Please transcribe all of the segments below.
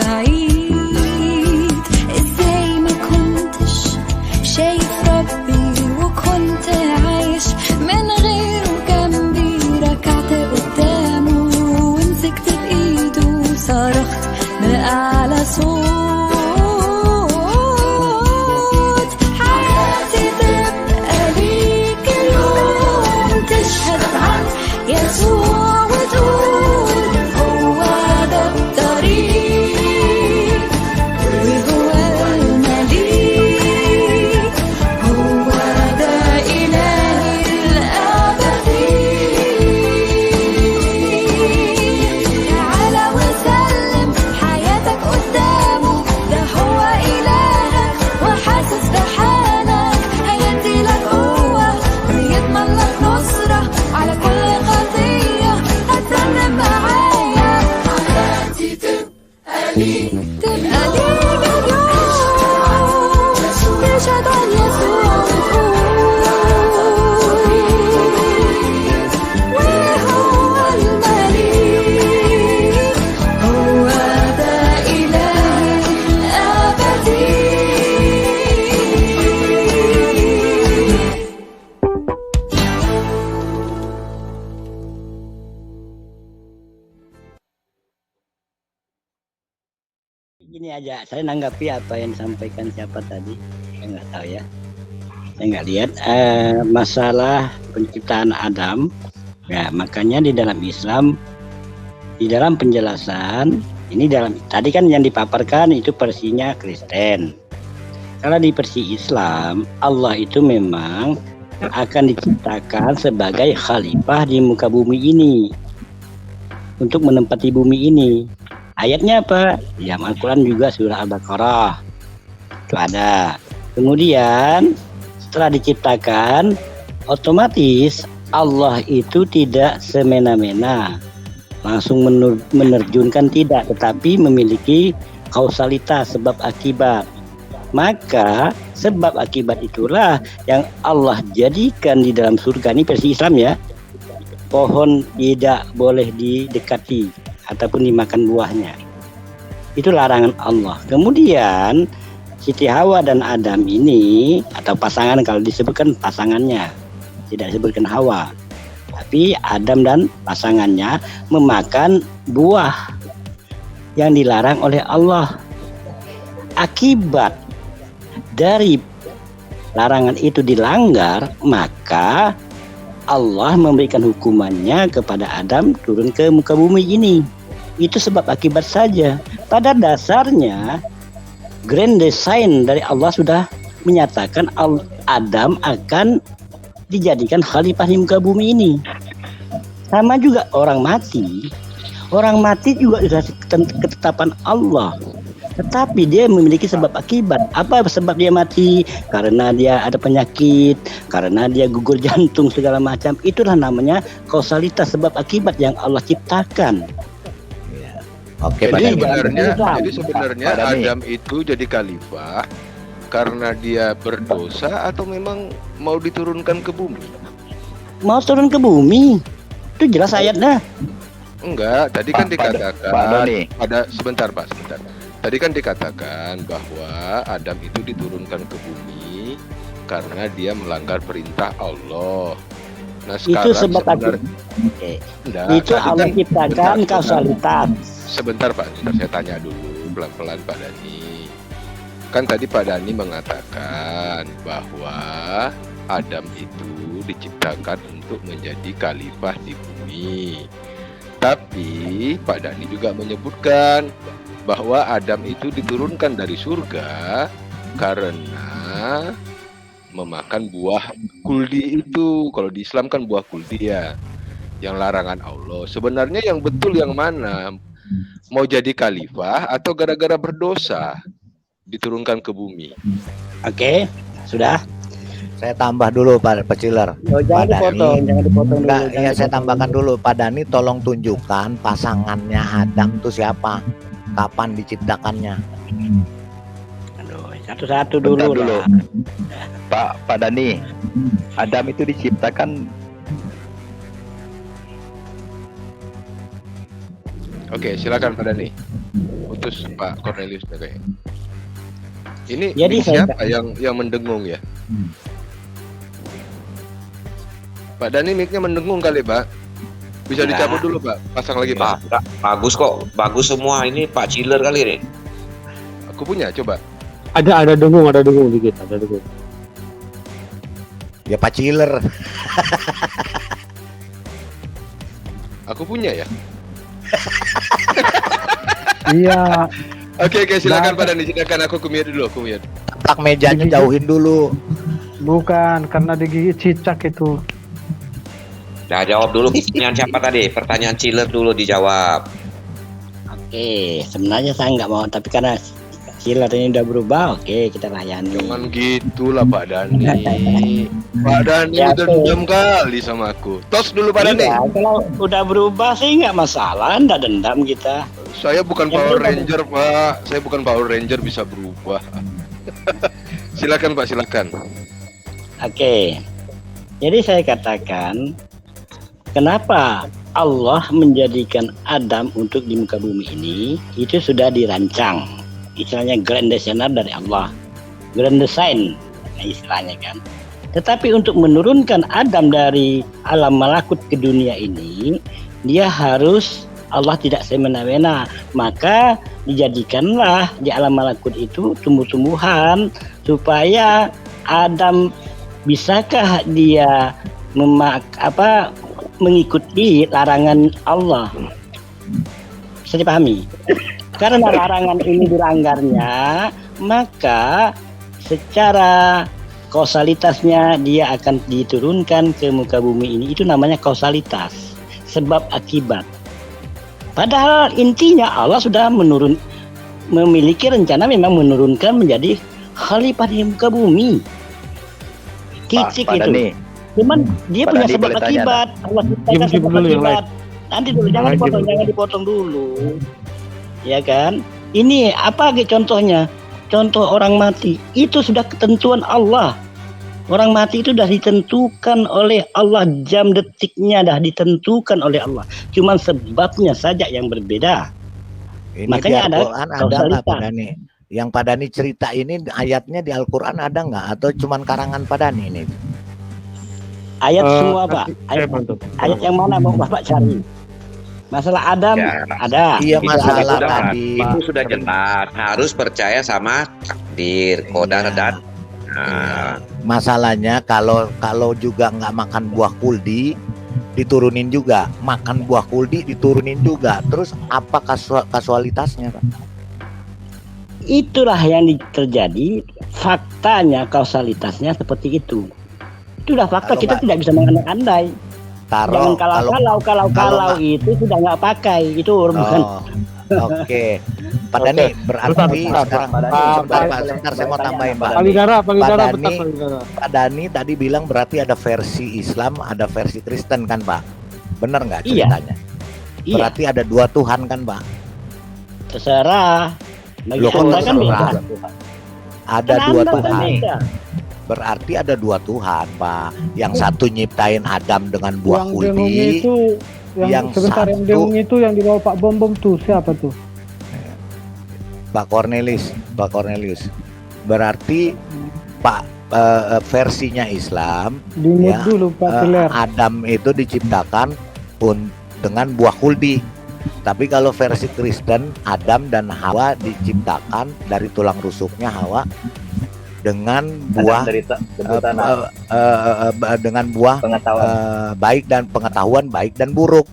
بعيد. ازاي ما كنتش شايف ربي وكنت عايش من غيره جنبي. ركعت قدامه ومسكت بإيده وصرخت بأعلى صوت. حياتي تبقى ليك اليوم، تشهد عن يسوع وتقول هو ده الطريق وهو المليك، هو ده إلهي الأبدي. تعالى وسلم حياتك قدامه، ده هو إلهك وحاسس بحالك. هيديلك قوة ويضمن لك نصرة على كل خطية. هترنم معايا حياتي تبقى ليك اليوم، تشهد عن يسوع وهو المليك، هو ده إلهي الأبدي. Gini aja, saya nanggapi apa yang disampaikan siapa tadi, saya nggak tahu ya, saya nggak lihat masalah penciptaan Adam. Ya, makanya di dalam Islam, di dalam penjelasan ini tadi kan yang dipaparkan itu versinya Kristen. Kalau di versi Islam, Allah itu memang akan diciptakan sebagai khalifah di muka bumi ini untuk menempati bumi ini. Ayatnya apa? Di Al-Quran juga surah Al-Baqarah itu ada. Kemudian setelah diciptakan, otomatis Allah itu tidak semena-mena langsung menerjunkan, tidak, tetapi memiliki kausalitas, sebab akibat. Maka sebab akibat itulah yang Allah jadikan di dalam surga ini versi Islam ya. Pohon tidak boleh didekati ataupun dimakan buahnya. Itu larangan Allah. Kemudian Siti Hawa dan Adam ini, atau pasangan kalau disebutkan pasangannya, tidak disebutkan Hawa, tapi Adam dan pasangannya memakan buah yang dilarang oleh Allah. Akibat dari larangan itu dilanggar, maka Allah memberikan hukumannya kepada Adam turun ke muka bumi ini. Itu sebab akibat saja. Pada dasarnya grand design dari Allah sudah menyatakan Adam akan dijadikan khalifah di muka bumi ini. Sama juga orang mati. Orang mati juga sudah ketetapan Allah. Tetapi dia memiliki sebab akibat. Apa sebab dia mati? Karena dia ada penyakit, karena dia gugur jantung segala macam. Itulah namanya kausalitas, sebab akibat yang Allah ciptakan. Oke, jadi sebenarnya Adam itu jadi khalifah karena dia berdosa atau memang mau diturunkan ke bumi? Mau turun ke bumi. Itu jelas ayatnya. Enggak, tadi kan dikatakan sebentar. Tadi kan dikatakan bahwa Adam itu diturunkan ke bumi karena dia melanggar perintah Allah. Nah, itu sebab itu Allah ciptakan kausalitas. Sebentar Pak, saya tanya dulu pelan-pelan Pak Dani. Kan tadi Pak Dani mengatakan bahwa Adam itu diciptakan untuk menjadi khalifah di bumi. Tapi Pak Dani juga menyebutkan bahwa Adam itu diturunkan dari surga karena memakan buah kuldi itu. Kalau di Islam kan buah kuldi ya, yang larangan Allah. Sebenarnya yang betul yang mana? Mau jadi khalifah atau gara-gara berdosa diturunkan ke bumi? Oke, sudah. Saya tambah dulu Pak Peciler. Jangan dipotong dulu. Ya, saya tambahkan dulu. Pak Dani tolong tunjukkan pasangannya Adam itu siapa? Kapan diciptakannya? Aduh, satu-satu dulu. Pak Dani, Adam itu diciptakan. Oke, silakan Pak Dani. Untuk putus Pak Cornelius kayaknya. Ini Jadi mic saya- siapa yang mendengung ya? Pak Dani mic-nya mendengung kali Pak. Bisa Enggak. dicabut dulu Pak. Pasang lagi Pak. Enggak, bagus kok, bagus semua. Ini Pak Chiller kali nih. Aku punya coba. Ada dengung dikit, ada dengung. Ya Pak Chiller. Aku punya ya. Iya, Oke silakan Pak Dani, silakan aku mute dulu, aku mute. Tapak mejanya jauhin dulu. bukan karena digigit cicak itu. Nah, jawab dulu pertanyaan siapa tadi? Pertanyaan Chiller dulu dijawab. Oke, sebenarnya saya nggak mau, tapi karena Chiller ini udah berubah, oke kita layani. Jangan gitulah Pak Dani. Pak Dani Ya, udah tuh. dendam kali sama aku. Tos dulu Pak Dani. Iya, kalau udah berubah sih nggak masalah, nggak dendam kita. Saya bukan Ya, Power berubah. Ranger Pak. Saya bukan Power Ranger bisa berubah. Silakan Pak, silakan. Oke, jadi saya katakan, kenapa Allah menjadikan Adam untuk di muka bumi ini, itu sudah dirancang. Istilahnya grand designer dari Allah. Grand design, istilahnya kan. Tetapi untuk menurunkan Adam dari alam malakut ke dunia ini, dia harus Allah tidak semena-mena. Maka dijadikanlah di alam malakut itu tumbuh-tumbuhan supaya Adam bisakah dia mengikuti larangan Allah. Bisa dipahami? Karena larangan ini dilanggarnya, maka secara kausalitasnya dia akan diturunkan ke muka bumi ini. Itu namanya kausalitas, sebab akibat. Padahal intinya Allah sudah memiliki rencana memang menurunkan menjadi khalifah di muka bumi. Titik Pak itu. Dani, Cuman dia Pak punya Dani sebab boleh tanya, akibat. Allah ciptakan Diam sebab dulu yang akibat. Nanti dulu jangan Jangan dipotong, dipotong. dulu. Ya kan? Ini apa contohnya? Contoh orang mati. Itu sudah ketentuan Allah. Orang mati itu sudah ditentukan oleh Allah, jam detiknya dah ditentukan oleh Allah. Cuman sebabnya saja yang berbeda. Ini Makanya di ada Al-Quran ada nggak kausalitas. Pak Dani? Yang Pak Dani cerita ini ayatnya di Al-Quran ada nggak? Atau cuman karangan Pak Dani ini? Ayat semua Pak. Saya Ayat, bantu. ayat yang mana mau Bapak cari? Masalah Adam Ya, ada. Iya Itu masalah sudah- tadi. Itu sudah jelas. Harus percaya sama takdir, qadar Iya. dan nah, Masalahnya kalau juga nggak makan buah kuldi diturunin juga, makan buah kuldi diturunin juga. Terus apa kasualitasnya Pak? Itulah yang terjadi. Faktanya, kausalitasnya seperti itu. Itulah fakta. Kalau Kita Pak- tidak bisa mengandai-andai. Jangan kalau itu sudah nggak pakai. Itu bukan. Oke. Pak Dani berarti Bentar, sekarang sebentar saya mau tambahin Pak. Palidara, Pak bentar, Dani. Palidara. Pak Dani tadi bilang berarti ada versi Islam, ada versi Kristen kan Pak? Bener nggak Iya. ceritanya? Iya, Berarti ada dua Tuhan kan Pak? terserah. Bagi Loh, kok Anda kan beda. terserah? Ada Kan dua Anda kan Tuhan. beda. Berarti ada dua Tuhan Pak. Yang satu nyiptain Adam dengan buah Yang dengung kuldi. itu, yang yang sebentar yang satu- dengung itu yang dibawa Pak Bom tuh siapa tuh? Pak Cornelius. Berarti Pak versinya Islam, Dimut Ya, dulu Pak Piler. Adam itu diciptakan dengan buah kuldi. Tapi kalau versi Kristen, Adam dan Hawa diciptakan dari tulang rusuknya Hawa dengan buah dengan buah pengetahuan. baik dan pengetahuan baik dan buruk.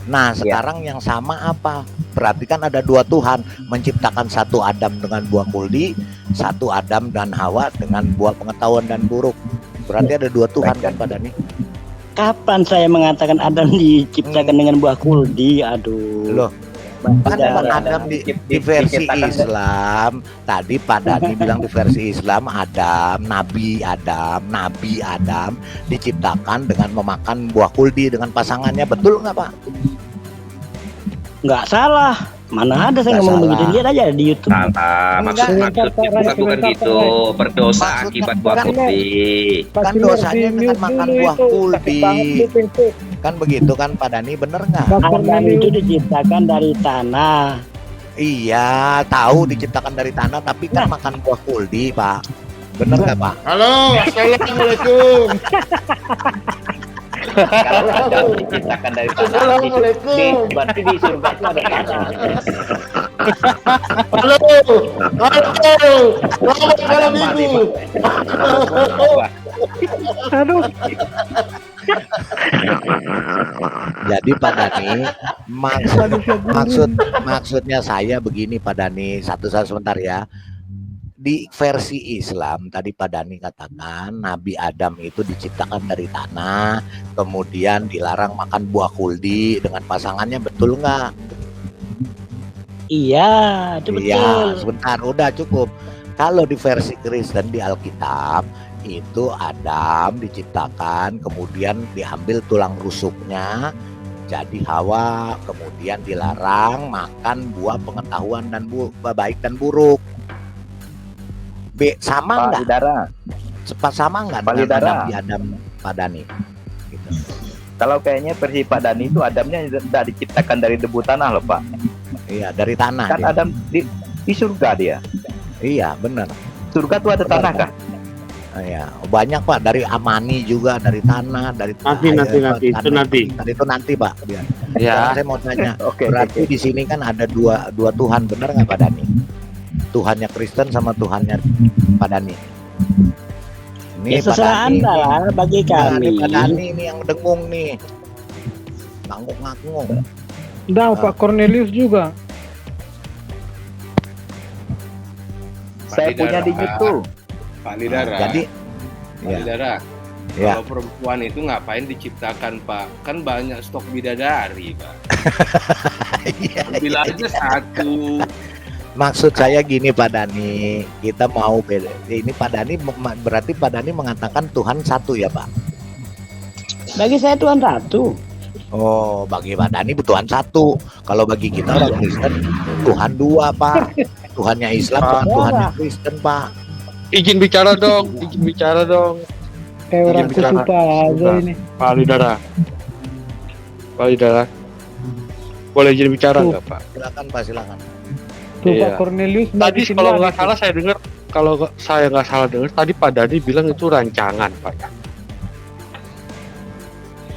Nah, Ya. sekarang yang sama apa? Berarti kan ada dua Tuhan, menciptakan satu Adam dengan buah kuldi, satu Adam dan Hawa dengan buah pengetahuan dan buruk. Berarti ada dua Tuhan kan Pak Dani? Kapan saya mengatakan Adam diciptakan dengan buah kuldi? Aduh. Loh, kan Tidak Pak ada. Adam di versi Islam. Tadi Pak Dani bilang di versi Islam Nabi Adam diciptakan dengan memakan buah kuldi dengan pasangannya. Betul nggak Pak? Nggak salah. Mana ada saya Nggak ngomong salah. begitu. Lihat aja di YouTube. salah. Maksud Sebentar, maksudnya Pak Rai, bukan sebentar, gitu. Pak Rai. Berdosa Maksudnya akibat buah kan- kuldi. Pak Kan Piler, dosanya di dengan mute makan dulu buah itu. kuldi. Sakit banget tuh pintu. Kan begitu kan Pak Dani, bener nggak? Pak Adam itu Cornelius. diciptakan dari tanah. Iya, tahu diciptakan dari tanah, tapi kan makan buah kuldi, Pak. Bener nggak, Pak? Halo, assalamualaikum. Kalau Adam diciptakan dari tanah, berarti di surga itu ada tanah. Halo, selamat malam minggu. Aduh, Jadi Pak Dani, maksudnya saya begini Pak Dani, satu sebentar ya. Di versi Islam tadi Pak Dani katakan Nabi Adam itu diciptakan dari tanah, kemudian dilarang makan buah kuldi dengan pasangannya, betul nggak? Iya, itu betul. Iya, sebentar, udah cukup. Kalau di versi Kristen di Alkitab itu Adam diciptakan, kemudian diambil tulang rusuknya jadi Hawa, kemudian dilarang makan buah pengetahuan dan baik dan buruk. Sama nggak? Sama nggak dengan Palidara. Nabi Adam Pak Dani? Gitu. Kalau kayaknya versi Pak Dani itu Adamnya tidak diciptakan dari debu tanah loh Pak. Iya, dari tanah. Kan dia. Adam di surga dia. Iya, benar. Surga tuh ada tanah kah? Iya, banyak Pak, dari amani juga, dari tanah, dari Nanti, itu nanti. Itu nanti Pak. Dia. Ya. Saya mau tanya, Oke, berarti di sini kan ada dua Tuhan, benar nggak Pak Dani? Tuhannya Kristen sama Tuhannya Pak Dani. Ya sesuai Anda lah, bagi kami. Pak Dani ini yang dengung nih, nganggung-nganggung. dah Pak Cornelius juga. Saya punya di YouTube. Pak Lidara. Jadi, Pak ya, Lidara. ya. Kalau perempuan itu ngapain diciptakan Pak? Kan banyak stok bidadari Pak. Ambil aja satu. Maksud saya gini Pak Dani, kita mau beda. Ini Pak Dani berarti Pak Dani mengatakan Tuhan satu ya Pak? Bagi saya Tuhan satu. Oh, bagi Pak Dani Tuhan satu. Kalau bagi kita orang Kristen Tuhan dua Pak. Tuhannya Islam sama Tuhannya Kristen Pak. Izin bicara dong, izin bicara dong. Kayak orang bicara. kusuta aja ini. Pak Lidara. Pak Lidara. Boleh izin bicara Tuh. nggak Pak? Silakan Pak, silakan. Tuh Iya. Pak Cornelius nggak Tadi bikin kalau lagi nggak tuh. salah saya dengar, tadi Pak Dani bilang itu rancangan Pak.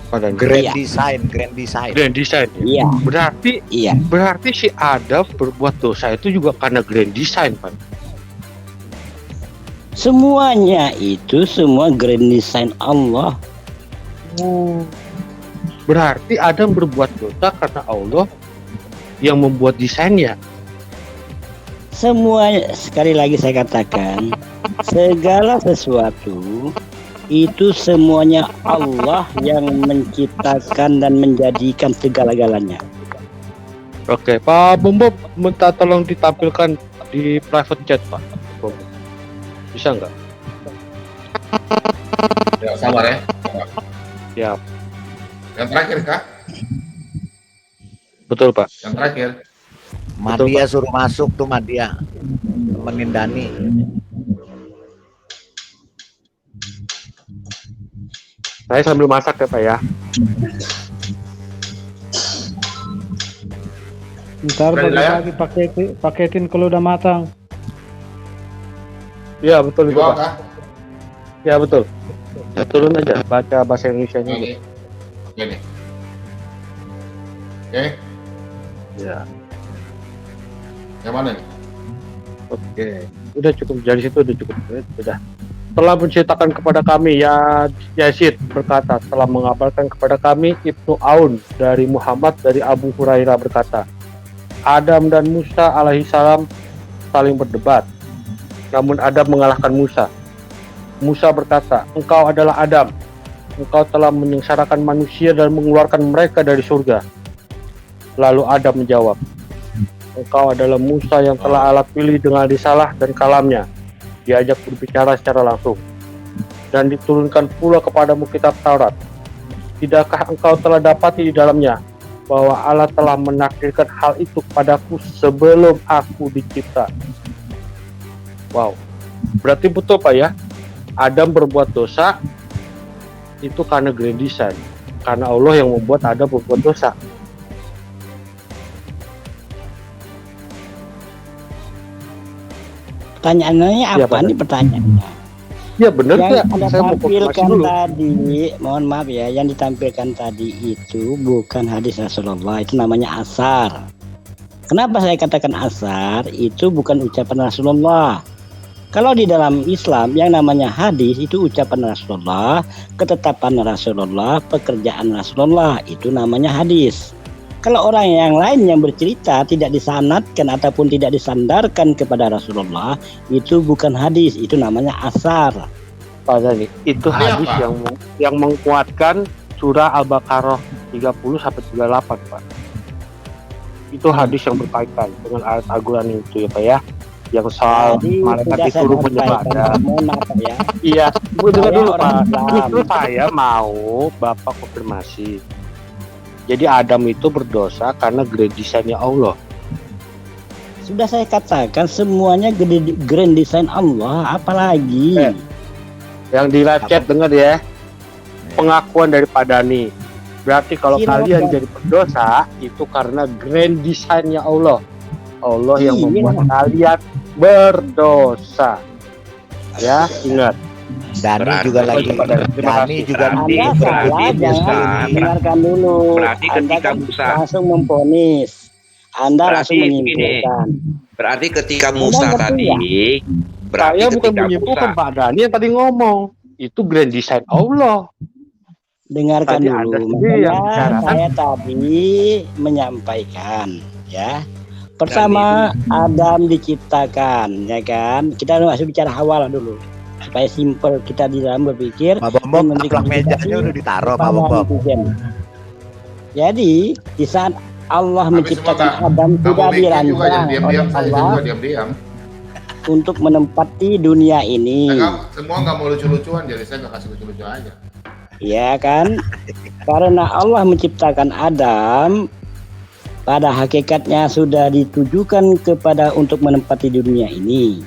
Pak Dani. Grand Iya. design, grand design. Grand design. Iya, Berarti iya. si Adam berbuat dosa itu juga karena grand design Pak. Semuanya itu semua grand design Allah. Berarti Adam berbuat dosa karena Allah yang membuat desainnya. Semua, sekali lagi saya katakan, segala sesuatu itu semuanya Allah yang menciptakan dan menjadikan segala-galanya. Oke, Pak Bombom minta tolong ditampilkan di private chat Pak. Bombom. Bisa nggak? Ya, sabar ya. Ya, Yang terakhir Kak, betul Pak. yang terakhir. Madia suruh masuk tuh Madia. Temenin Dani. Saya sambil masak ya Pak ya. Ntar Udah, bagi ya? lagi paketin kalau udah matang. Iya betul Di itu bawah Pak. Kak. Ya betul. Ya, turun aja baca bahasa Indonesia-nya. Oke. Oke nih. Oke, Ya. yang mana nih? Oke. Udah cukup dari situ udah cukup. Udah. Telah menceritakan kepada kami ya Yazid berkata, telah mengabarkan kepada kami Ibnu Aun dari Muhammad dari Abu Hurairah berkata, Adam dan Musa alaihissalam saling berdebat. Namun Adam mengalahkan Musa. Musa berkata, engkau adalah Adam. Engkau telah menyengsarakan manusia dan mengeluarkan mereka dari surga. Lalu Adam menjawab, engkau adalah Musa yang telah Allah pilih dengan risalah dan kalamnya. Diajak berbicara secara langsung. Dan diturunkan pula kepadamu kitab Taurat. Tidakkah engkau telah dapati di dalamnya bahwa Allah telah menakdirkan hal itu kepadaku sebelum aku dicipta. Wow. Berarti betul Pak ya, Adam berbuat dosa itu karena grand design. Karena Allah yang membuat Adam berbuat dosa. Pertanyaannya Iya, apa Pak. nih pertanyaannya? Ya benar Yang ya. Anda Saya mau konfirmasi tampilkan dulu. tadi, mohon maaf ya, yang ditampilkan tadi itu bukan hadis Rasulullah, itu namanya asar. Kenapa saya katakan asar? Itu bukan ucapan Rasulullah. Kalau di dalam Islam yang namanya hadis itu ucapan Rasulullah, ketetapan Rasulullah, pekerjaan Rasulullah, itu namanya hadis. Kalau orang yang lain yang bercerita tidak disanadkan ataupun tidak disandarkan kepada Rasulullah, itu bukan hadis, itu namanya asar. Pak Dhani, itu Ini hadis apa? yang menguatkan surah Al-Baqarah 30 sampai 38, Pak. Itu hadis yang berkaitan dengan ayat Al-Quran itu ya Pak ya. Yang soal Jadi malaikat sudah itu saya rupanya sampaikan, ada. mohon maaf ya. Iya, Bu dengar Saya dulu orang Pak. Islam. Justru saya mau Bapak konfirmasi. Jadi Adam itu berdosa karena grand design-nya Allah. Sudah saya katakan semuanya grand design Allah, apalagi. Yang di live chat dengar ya. Pengakuan dari Pak Dhani. Berarti kalau Silakan. kalian jadi berdosa itu karena grand design-nya Allah. Allah yang Iya. membuat kalian berdosa. Ya, ingat. Dani Berarti- juga lagi. Terima Dani kasih. juga Berarti- Anda salah, berarti jangan Musa- dengarkan dulu. berarti Anda ketika kan Musa- langsung memponis. Anda Berarti langsung menyimpulkan. Berarti ketika Anda Musa ngerti tadi, berarti Saya bukan ketika menyimpulkan Musa, Pak Dhani yang tadi ngomong. Itu grand design Allah. Dengarkan Tadi dulu. Anda sendiri yang Makanya bicara, kan? saya tadi menyampaikan, ya. Pertama Adam diciptakan, ya kan? Kita masih bicara Hawa lah dulu, supaya simpel kita di dalam berpikir. Pak Bombom, dan taplak mendiktifikasi mejanya udah ditaruh Pak pada Bombom. netizen. Jadi di saat Allah Habis menciptakan semua, Adam Kamu sudah bikin juga jadi dirancang diam-diam, oleh saya Allah juga diam-diam. untuk menempati dunia ini, Semua nggak mau lucu-lucuan, jadi saya nggak kasih lucu-lucu aja. ya kan? Karena Allah menciptakan Adam, pada hakikatnya sudah ditujukan kepada untuk menempati dunia ini.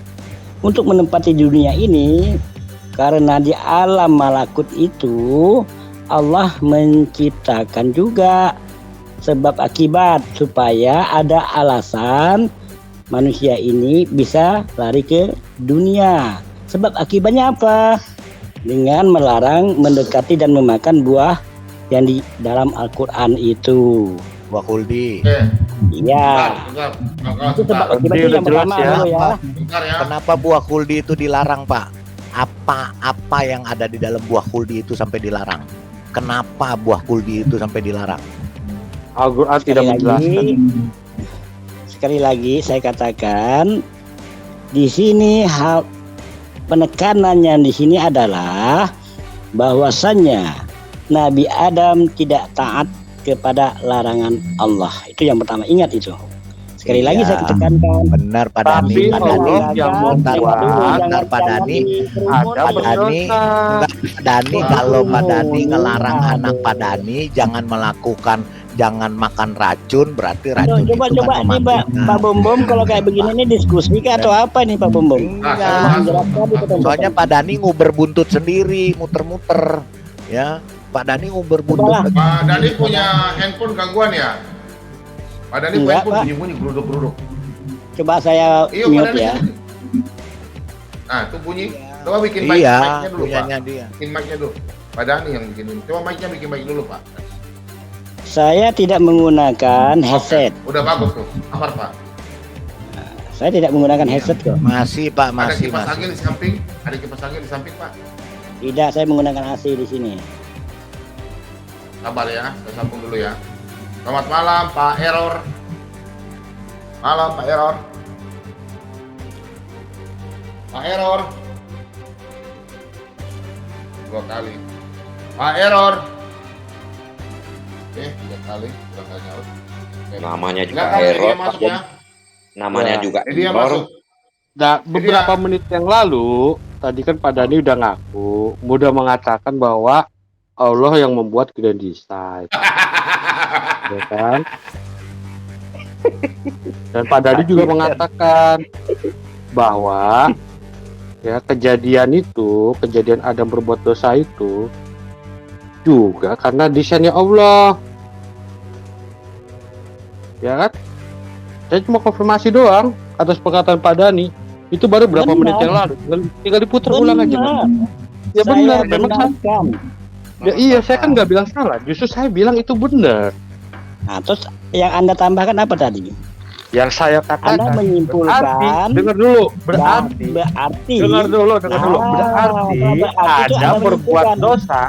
Untuk menempati dunia ini, karena di alam malakut itu Allah menciptakan juga sebab akibat supaya ada alasan manusia ini bisa lari ke dunia. Sebab akibatnya apa? Dengan melarang mendekati dan memakan buah yang di dalam Al-Quran itu. Buah kuldi. Oke, Iya. bentar, Itu sebab Oke, akibatnya udah yang pertama jelas ya. dulu ya. bentar ya. Kenapa buah kuldi itu dilarang, Pak? Apa yang ada di dalam buah kuldi itu sampai dilarang? Kenapa buah kuldi itu sampai dilarang? Al-Quran tidak menjelaskan. Sekali lagi saya katakan di sini hal penekanannya di sini adalah bahwasannya Nabi Adam tidak taat kepada larangan Allah. Itu yang pertama, ingat itu. Sekali lagi Iya. saya tekankan. Benar Pak Tapi Dhani. Pak Allah Dhani. yang Bentar, membuat bentar, Pak Dhani. Ada Pak Dhani, berdosa. enggak, Pak Dhani, kalau Pak Dhani ngelarang anak Pak Dhani jangan makan racun, berarti racun Coba itu coba kan nih Pak mematikan. Bom Bom, kalau kayak begini ini diskusi kah atau apa nih Pak Bom Bom? Enggak. Menjelaskan di ketemu. Soalnya Pak Dhani nguber buntut sendiri, muter-muter, ya. Pak Dhani nguber buntut. Cobalah. Pak Dhani punya handphone gangguan ya? Pak Dhani punya Enggak, handphone Pak. bunyi-bunyi geruduk-geruduk. Coba saya Iya, Pak mute Dhani. ya. Nah, itu bunyi. Coba bikin mic, Iya, mic-nya dulu, Pak. punyanya dia. Bikin mic-nya dulu. Pak Dhani yang bikin ini. Coba mic-nya bikin mic dulu, Pak. Saya tidak menggunakan headset. Oke, udah bagus tuh. Amar, Pak. Saya tidak menggunakan headset kok. Masih Pak, Ada masih kipas masih. angin di samping. Ada kipas angin di samping, Pak. Tidak, saya menggunakan AC di sini. Sabar ya, saya sambung dulu ya. Selamat malam, Pak Error. Malam, Pak Error. Pak Error. 2 kali. Pak Error. Oke, 3 kali. Udah nggak nyaut. Oke. namanya juga Silakan, ini error, dia masuk ya. namanya Ya, juga Ini dia error. masuk. Nah, beberapa menit yang lalu, tadi kan Pak Dhani udah ngaku, udah mengatakan bahwa Allah yang membuat grand design, ya kan? Dan Pak Dhani juga mengatakan bahwa ya kejadian Adam berbuat dosa itu juga karena desainnya Allah, ya kan? Saya cuma konfirmasi doang atas perkataan Pak Dhani. Itu baru berapa Benar. menit yang lalu. Tinggal diputar ulang aja. Benar. Ya benar, Saya memang benarkan. ya iya, saya kan nggak bilang salah. Justru saya bilang itu benar. Nah, terus yang Anda tambahkan apa tadi? Yang saya katakan Anda menyimpulkan berarti, dengar dulu, berarti berarti dengar dulu, berarti berarti itu ada Anda berbuat menyimpulkan. dosa.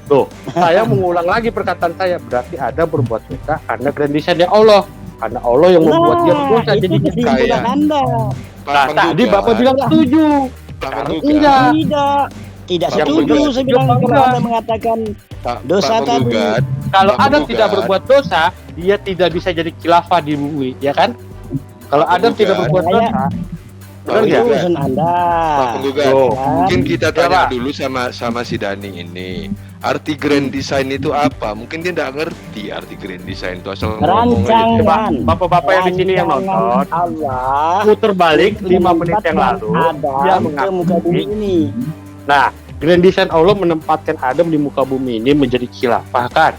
Tuh, saya mengulang lagi perkataan saya, berarti ada berbuat dosa karena grand design-nya Allah. Karena Allah yang membuat dia berdosa itu jadinya. kesimpulan Kayak- Anda. Nah, tadi Bapak bilang setuju. Pak Sekarang Penggugat, enggak. Tidak Yang setuju. benar. Saya bilang Yang kalau benar. Anda mengatakan Pak dosa tadi. Penggugat, Kalau Pak Adam Penggugat. tidak berbuat dosa, dia tidak bisa jadi khilafah di bumi, ya kan? Kalau Pak Adam tidak Penggugat. berbuat dosa, Pak benar itu nggak? Penggugat, urusan Anda. Pak Penggugat, Tuh. mungkin kita Ya, tanya Pak. dulu sama si Dani ini. Arti grand design itu apa? Mungkin dia nggak ngerti arti grand design itu, asal ngomong aja. Rancangan. Bapak-bapak yang di sini yang Rancangan nonton, Allah putar balik 5 menit yang menempatkan lalu, Adam dia ke mengaku. muka bumi ini. Nah, grand design Allah menempatkan Adam di muka bumi ini menjadi khilafah kan?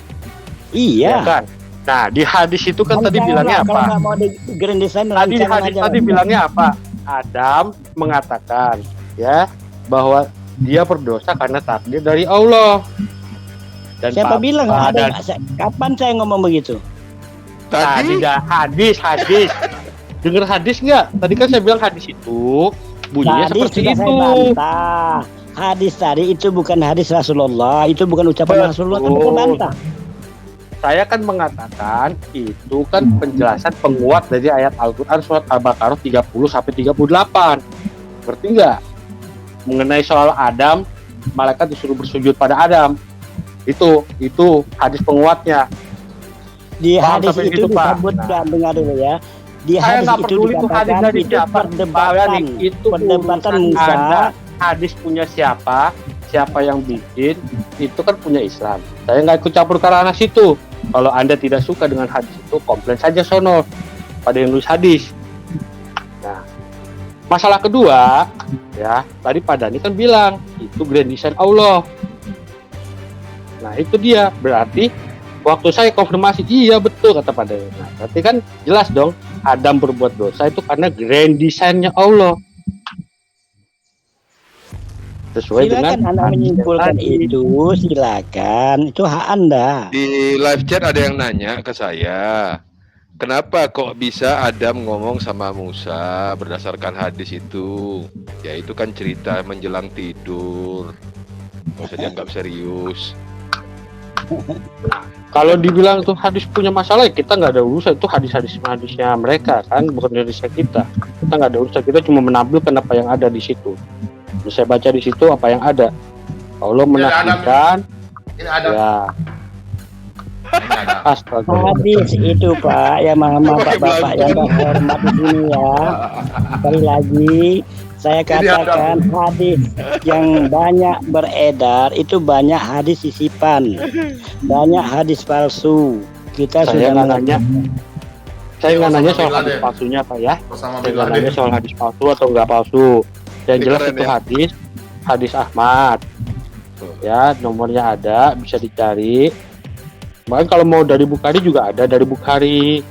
Ya Iya. kan? Nah, di hadis itu kan tadi Rancangan bilangnya lah, Kalau apa? nggak mau di grand design, Tadi di rancangan hadis aja. tadi bilangnya apa? Adam mengatakan ya bahwa dia berdosa karena takdir dari Allah. Dan Siapa Pak- bilang Pak ada? dan- Kapan saya ngomong begitu? Tadi Tadi dah hadis. Dengar hadis nggak? Tadi kan saya bilang hadis itu bunyinya Tadi seperti sudah itu. saya bantah. Hadis tadi itu bukan hadis Rasulullah, itu bukan ucapan Rasulullah, tapi saya bantah. Saya kan mengatakan itu kan penjelasan penguat dari ayat Al-Quran surat Al-Baqarah 30 sampai 38. Ngerti nggak? Mengenai soal Adam, malaikat disuruh bersujud pada Adam. Itu hadis penguatnya. Di Paham hadis sampai itu situ, Pak? disebutkan, dengar dulu ya. Di Saya hadis nggak itu peduli itu hadis dikatakan dari itu siapa. perdebatan, Itu perdebatan urusan Musa. Anda. Hadis punya siapa yang bikin, itu kan punya Islam. Saya nggak ikut campur ke ranah situ. Kalau Anda tidak suka dengan hadis itu, komplain saja sono pada yang nulis hadis. Nah, masalah kedua, ya tadi Pak Dhani kan bilang itu grand design Allah. Nah itu dia, berarti waktu saya konfirmasi, iya betul kata Pak Dhani. Nah, berarti kan jelas dong, Adam berbuat dosa itu karena grand design-nya Allah. Sesuai dengan Silakan Anda hadis yang menyimpulkan tadi. itu, silakan. Itu hak Anda. di live chat ada yang nanya ke saya, kenapa kok bisa Adam ngomong sama Musa berdasarkan hadis itu? Ya itu kan cerita menjelang tidur. Nggak usah dianggap serius. Kalau dibilang tuh hadis punya masalah, ya kita nggak ada urusan, itu hadisnya mereka kan, bukan hadisnya kita. Kita nggak ada urusan, kita cuma menampilkan apa yang ada di situ. Terus saya baca di situ apa yang ada. Allah menafsirkan, Ini ada. ya Ini ada. astaga. Hadis itu Pak, ya mama Bapak yang terhormat di sini ya. Sekali lagi saya katakan hadis yang banyak beredar itu banyak hadis sisipan, banyak hadis palsu. Kita Saya sudah nggak nanya, saya nggak nanya soal Osama Bin hadis Laden. palsunya Pak ya. Bersama Saya Bin nggak Laden. nanya soal hadis palsu atau nggak palsu. Yang Ini jelas keren itu ya. hadis Ahmad. Ya, nomornya ada, bisa dicari. Bahkan kalau mau dari Bukhari juga ada dari Bukhari.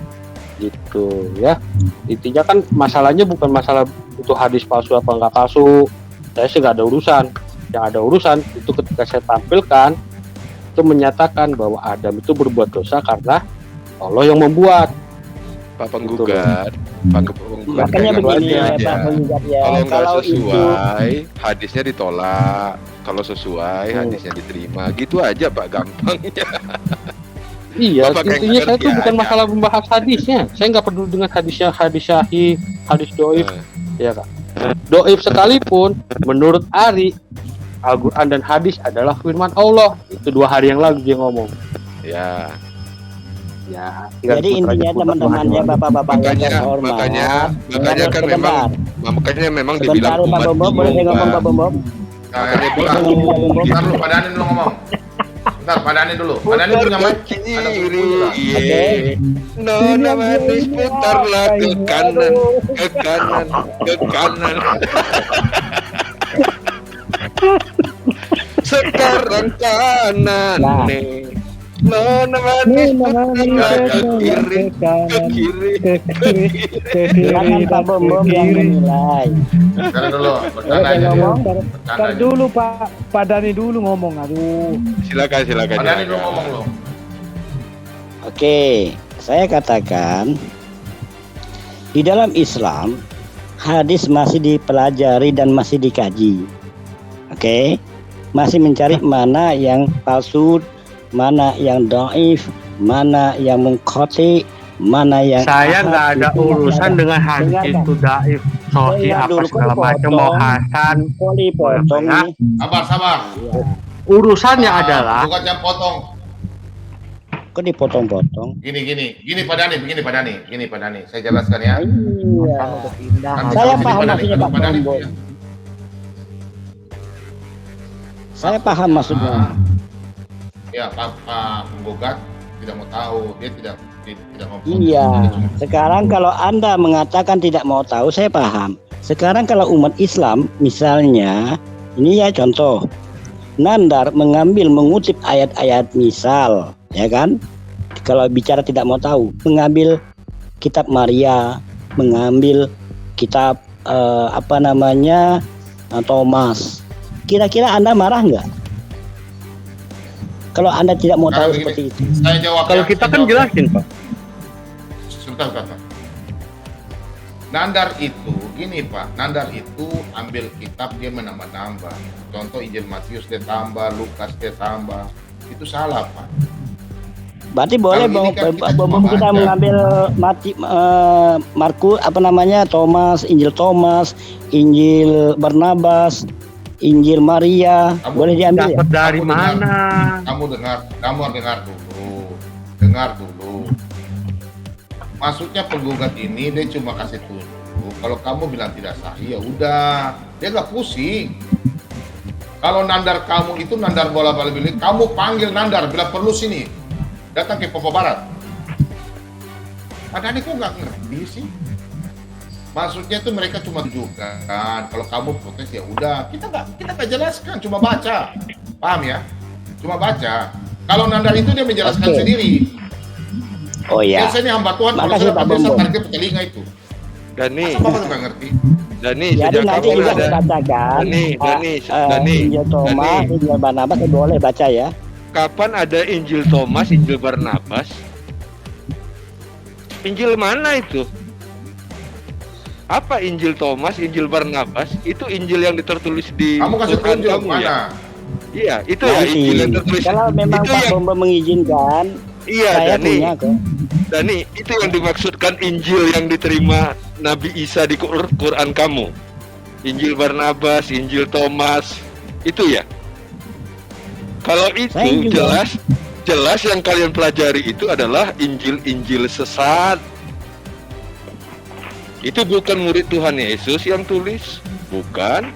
Gitu ya. Intinya kan masalahnya bukan masalah itu hadis palsu apa nggak palsu. Saya sih nggak ada urusan. Yang ada urusan itu ketika saya tampilkan itu menyatakan bahwa Adam itu berbuat dosa karena Allah yang membuat. Pak Penggugat, Pak Penggugat makanya kayak begini gini ya aja. Pak Penggugat ya. Kalau nggak Kalau itu sesuai, hadisnya ditolak. Kalau sesuai, hadisnya diterima. Gitu aja Pak, gampangnya. Iya, Bapak kayak intinya saya ngerti tuh bukan aja. masalah membahas hadisnya. Saya nggak peduli dengan hadisnya, hadis syahih, hadis doif, ya kan. Doif sekalipun, menurut Ari, Al-Quran dan hadis adalah firman Allah. Itu 2 hari yang lalu dia ngomong. Ya, Ya, tinggal jadi putar aja, intinya putar teman-teman 2 ya hari. bapak-bapak yang makanya terhormat. makanya kan memang Sebentar dibilang Pak umat Bombom, boleh saya ngomong Pak Bombom? Nah, bentar dulu, Pak Dhani dulu ngomong. Bentar, Pak Dhani dulu. Pak Dhani punya mic? Ada buku juga. Iya. Nona manis putarlah ke kanan, ke kanan, ke kanan. Sekarang kanan Nah. nih. Nona manis Ke kiri, kanan, kiri. ke kiri, ke Silakan kiri, Pak dan Bom ke Bom yang kiri. menilai. Sekarang dulu, bercanda Saya aja. ngomong. Bercanda Ntar aja. dulu Pak Dani dulu ngomong. Aduh. Silakan. Pak Dani dulu ngomong lo. Oke, saya katakan di dalam Islam hadis masih dipelajari dan masih dikaji. Oke, masih mencari mana yang palsu, mana yang dhaif, mana yang mungqati, mana yang Saya ahad, nggak ada itu urusan ada. dengan hadis Dengarkan. itu daif, sohi Dengar apa dulu, segala kok macam mau dipotong? hasan. Kok dipotong Ya. nih? Sabar. Urusannya Ah, adalah bukan jam potong. Kok dipotong-potong? Gini Pak Dani, begini Pak Dani. Saya jelaskan ya. Iya. Nanti Saya sampai paham Pak Dani, maksudnya nanti Pak Pak Dani Bom Bom. punya. Saya paham maksudnya. Ya, Pak penggugat tidak mau tahu, dia tidak mau. Iya. Dia cuma- Sekarang kalau Anda mengatakan tidak mau tahu, saya paham. Sekarang kalau umat Islam, misalnya, ini ya contoh, Nandar mengutip ayat-ayat misal, ya kan? Kalau bicara tidak mau tahu, mengambil kitab Maria, mengambil kitab Thomas. Kira-kira Anda marah nggak? Kalau Anda tidak mau tahu Sekarang seperti begini, itu. Saya jawab. kalau ya, kita saya kan jawab. jelasin Pak. Sebentar. Nandar itu, gini Pak, Nandar itu ambil kitab dia menambah-nambah. Contoh Injil Matius dia tambah, Lukas dia tambah. Itu salah Pak. Berarti boleh Kalau ini kan kita cuma kita baca. mengambil Markus Thomas, Injil Thomas, Injil Barnabas, Injil Maria, boleh diambil ya? Dapat dari Kamu dengar. mana? Kamu dengar dulu. Maksudnya penggugat ini dia cuma kasih tunjuk. Kalau kamu bilang tidak sah, ya udah, dia gak pusing. Kalau nandar kamu itu nandar bola balik, kamu panggil nandar bila perlu sini, datang ke Papua Barat. Padahal kok nggak ngerti sih. Maksudnya itu mereka cuma tunjukkan. Kalau kamu protes ya udah, kita nggak jelaskan, cuma baca, paham ya? Cuma baca. Kalau nandar itu dia menjelaskan Oke. sendiri. Oh ya. Biasanya hamba Tuhan kalau Makasih, saya Pak panggil Bom saya Bom. tarik ke telinga itu. Dani, Masa Bapak nggak ngerti? Dani, Jadi sejak nanti kapan juga ada? dikatakan Dani, Injil Thomas, Dani. Injil Barnabas boleh baca ya. Kapan ada Injil Thomas, Injil Barnabas? Injil mana itu? Apa Injil Thomas, Injil Barnabas? Itu Injil yang tertulis di Kamu kasih Quran tunjuk kamu ya? mana? Iya, itu ya Nanti Injil yang tertulis. kalau memang itu Pak yang, Bom Bom mengizinkan, iya saya Dani, punya kok. Dani, itu yang dimaksudkan Injil yang diterima Nabi Isa di Quran kamu. Injil Barnabas, Injil Thomas, itu ya. Kalau itu Saya juga. jelas yang kalian pelajari itu adalah Injil sesat. Itu bukan murid Tuhan Yesus yang tulis, bukan.